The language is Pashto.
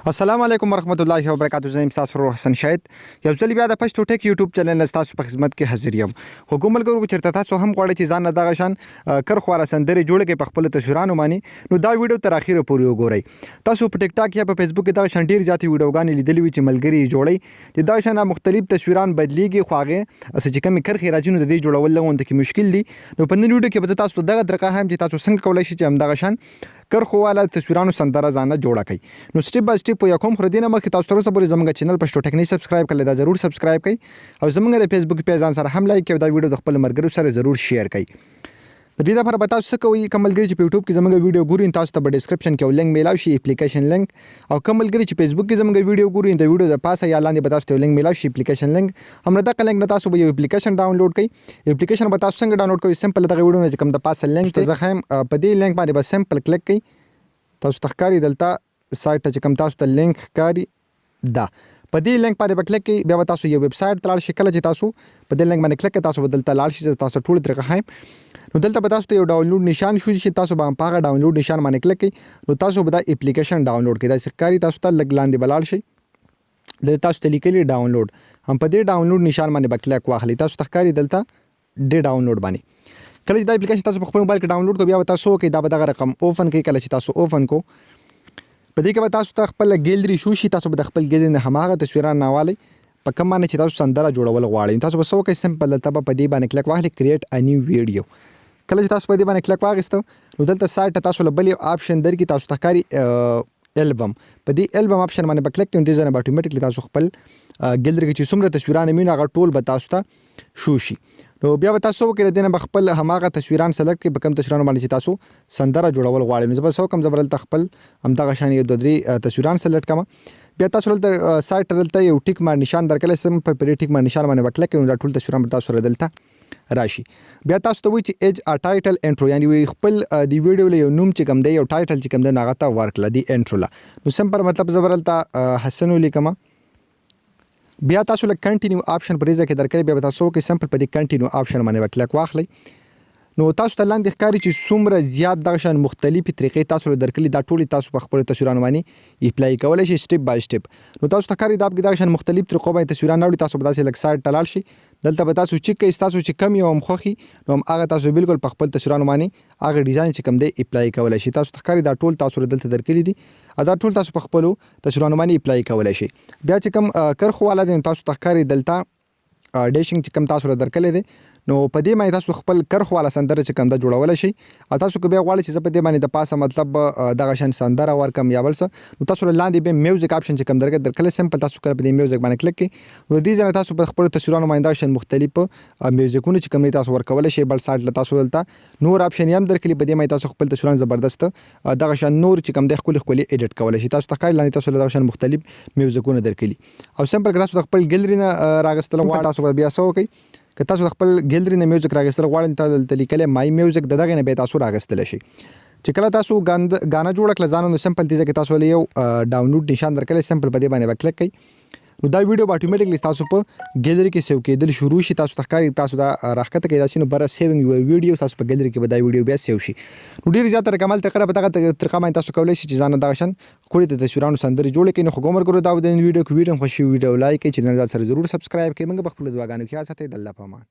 السلام علیکم ورحمت الله وبرکاتہ. زه تاسو روح حسن شاهد یو ځل بیا د پښتو ټیک یوټیوب چینل تاسو په خدمت کې حاضر یم. حکومت ګورو چرته تاسو هم غواړئ چې ځان دغه شان کرخواره سندري جوړ کې په خپل تصویرانو باندې نو دا ویډیو تر اخیره پورې وګورئ. تاسو په ټیک ټاک یا په فیسبوک کې دغه شان ډیر زیاتې ویډیوګانې لیدلې وي چې ملګری جوړي چې دغه شان مختلف تصویران بدلیږي خو هغه چې کوم کرخي راځي نو د دې جوړول لغونته کې مشکل دي. نو په نن ویډیو کې به تاسو دغه طریقه هم چې تاسو څنګه کولای شئ چې هم دغه شان کرخواله تصویرانو سندره ځانه جوړه کړئ. نو سټپ بای سټپ یو کوم خردینه مخکې تاسو تر اوسه پورې زموږ چینل پښتو ټیک نه سبسکرایب کړئ دا ضرور سبسکرایب کړئ او زموږ د فیسبوک پیج ځان سره هم لایک کړئ دا ویډیو د خپل مرګرو سره ضرور شیر کړئ. د دې لپاره به تاسو څه کوئ کوم ملګری چې په یوټیوب کې زموږ ویډیو ګورئ تاسو ته په ډسکرپشن کې یو لینک میلاو شي اپلیکیشن لینک او کوم ملګری چې فیسبوک کې زموږ ویډیو ګورئ د ویډیو د پاسه یا لاندې به تاسو ته یو لینک میلاو شي اپلیکیشن لینک هم دغه لینک نه تاسو به یو اپلیکیشن ډاونلوډ کړئ. اپلیکیشن به تاسو څنګه ډاونلوډ کوئ سمپل دغه ویډیو نه چې کوم د پاسه لینک ته ځخم په دې لینک باندې به سمپل کلیک کړئ. تاسو تخکاری دلته سایت ته کوم تاسو ته لینک کاری دا په دې لینک باندې کلیک کړئ بیا تاسو یو ویب سایت ته لاړ شئ. کله چې تاسو په دې لینک باندې کلیک کړئ تاسو بدلته لاړ شئ تاسو ټول طریقه هایم نو دلته به تاسو ته یو ډاونلوډ نشان شو چې تاسو به په هغه ډاونلوډ نشان باندې کلیک کړئ نو تاسو به دا اپلیکیشن ډاونلوډ کړئ. دا ښکاری تاسو ته لګ لاندې بلال شي د تاسو ته لیکلي ډاونلوډ هم په دې ډاونلوډ نشان باندې به کلیک واخلئ. تاسو ته ښکاری دلته د ډاونلوډ باندې کله چې دا اپلیکیشن تاسو په خپل موبایل کې ډاونلوډ کړئ بیا تاسو کې دا به دغه رقم اوپن کړئ. کله چې تاسو اوپن کو په دې کې به تاسو ته خپل ګیلري شو شي تاسو به د خپل ګیلري نه هماغه تصویران راوالئ په کوم باندې چې تاسو سندره جوړول غواړئ. تاسو به څه وکړئ سمپل دلته به په دې باندې کلیک واخلئ کریټ ا نیو ویډیو. کله چې تاسو په دې باندې کلیک واغستو نو دلته سایت ته تاسو بل آپشن درکې تاسو ته ښکاري البم په دې البم آپشن باندې به کلیک کړئ نو دې ځنه اتوماتیکلی تاسو خپل ګیلري کې چې څومره تصویران مين هغه ټول به تاسو ته شو شي. نو بیا به تاسو وکړئ دنه به خپل هماغه تصویران سلیکټ کړئ په کوم تصویرانو باندې چې تاسو سندره جوړول غواړئ. نو زه به کوم زبرل خپل همدغه شان یو دوه درې تصویران سلیکټ کړم بیا تاسو دلته سایت دلته یو ټیک مار نشان درکړل سم په پرې ټیک مار نشان باندې وکړئ کړئ نو دا ټول تصویران به تاسو دلته راشي. بیا تاسو ته وایي چې ایج ا ټایټل انټرو یعنی خپل دی ویډیو له یو نوم چې کوم دی یو ټایټل چې کوم دی هغه ته ورکړه دی انټرو لا نو سم پر مطلب زبرلته حسن ولیکم. بیا تاسو له کنټینیو آپشن پرې ځکه درکړئ بیا تاسو کې سمپل په دې کنټینیو آپشن باندې کلیک واخلئ. نو تاسو ته لاندې ښکاري چې څومره زیات دغه شان مختلفې طریقې تاسو له درکړي دا ټولې تاسو په خپل تصویرانو باندې اپلای کولای شئ سټپ بای سټپ. نو تاسو ته ښکاري دا دغه شان مختلف طریقو باندې تصویران راوړي تاسو به داسې لک سایت ته لاړ شئ دلته به تاسو چیک کړئ تاسو چې کم یو هم خوښي نو هغه تاسو بالکل په خپل تصویرانو باندې هغه ډیزاین چې کوم دی اپلای کولای شئ. تاسو ته ښکاري دا ټول تاسو دلته درکړي دي دا ټول تاسو په خپل تصویرانو باندې اپلای کولای شئ. بیا چې کوم کرخواله دي تاسو ته ښکاري دلته ډیشینګ چې کوم تاسو درکړي دي نو په دې باندې تاسو خپل کرخواله سندره چې کوم د جوړول شي او تاسو کو بیا غواړئ چې په دې باندې د پاسه مطلب دغه شان سندره ورکم یا بل څه نو تاسو لاندې به میوزیک آپشن چې کوم درکړل سمپل تاسو کله په دې میوزیک باندې کلیک کړئ نو دې ځنه تاسو په خپل تصویرونو باندې شان مختلف میوزیکونه چې کوم تاسو ورکول شي بل سایت له تاسو دلته نور آپشن هم درکړي په دې باندې تاسو خپل تصویرونه زبردست دغه شان نور چې کوم د خپل اډیټ کولای شي. تاسو ته لاندې تاسو دغه شان مختلف میوزیکونه درکړي او سمپل تاسو خپل ګیلري نه راغستل غواړئ تاسو بیا څه وکړئ که تاسو خپل ګیلري نه میوزیک راغستل غواړئ تاسو لیکل مای میوزیک دغه نه به تاسو راغستل شي. چې کله تاسو غانا جوړ کړل ځانو سمپل دې کې تاسو له یو ډاونلوډ نشان درکړل سمپل په دې باندې کلیک کړئ نو دا ویډیو اتوماتیکلی تاسو په ګیلري کې سیو کېدل شروع شي. تاسو ښکاري تاسو دا راخته کې داسې نو بر سیوینګ یور ویډیو تاسو په ګیلري کې به دا ویډیو بیا سیو شي. نو ډیر زیات رقمل تقریبا دغه طریقه باندې تاسو کولای شئ چې ځان دغه شان کوړي ته تصویرانو سندري جوړ کړئ. نو خو ګمر ګورو دا د ویډیو خوشي ویډیو لایک کړئ چینل سره ضرور سبسکرایب کړئ موږ په خپل دعاګانو کې ساتي د الله په امان.